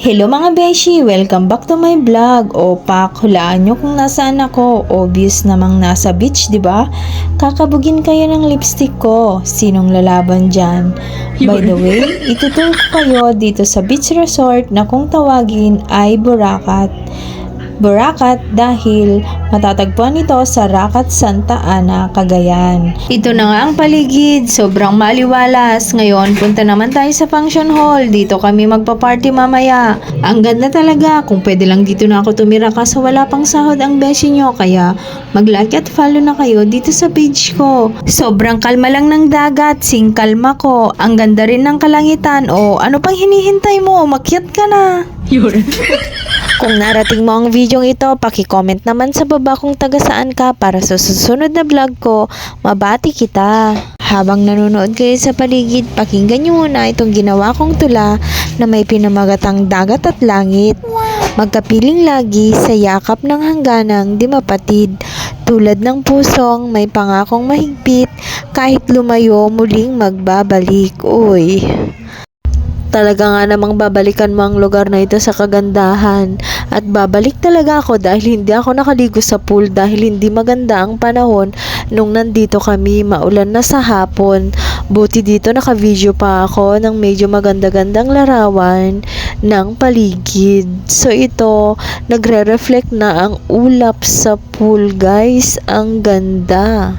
Hello mga beshi! Welcome back to my vlog. O pak, hulaan nyo kung nasaan ako. Obvious namang nasa beach, di ba? Kakabugin kayo ng lipstick ko. Sinong lalaban dyan? By the way, itutur ko kayo dito sa beach resort na kung tawagin ay Boracay. Boracay dahil matatagpuan ito sa Racat, Santa Ana, Cagayan. Ito na nga ang paligid, sobrang maliwalas. Ngayon, punta naman tayo sa function hall. Dito kami magpa-party mamaya. Ang ganda talaga, kung pwede lang dito na ako tumira kaso wala pang sahod ang beshi nyo. Kaya mag-like at follow na kayo dito sa page ko. Sobrang kalma lang ng dagat, sing kalma ko. Ang ganda rin ng kalangitan. O ano pang hinihintay mo? Makyat ka na. Kung narating mo ang video ito, paki-comment naman sa baba kung taga saan ka para sa susunod na vlog ko, mabati kita. Habang nanonood kayo sa paligid, pakinggan nyo muna itong ginawa kong tula na may pinamagatang dagat at langit. Magkapiling lagi sa yakap ng hangganang di mapatid. Tulad ng pusong may pangakong mahigpit, kahit lumayo muling magbabalik. Uy! Talaga nga namang babalikan mo ang lugar na ito sa kagandahan. At babalik talaga ako dahil hindi ako nakaligo sa pool dahil hindi maganda ang panahon nung nandito kami, maulan na sa hapon. Buti dito naka-video pa ako ng medyo maganda-gandang larawan ng paligid. So ito, nagre-reflect na ang ulap sa pool guys. Ang ganda.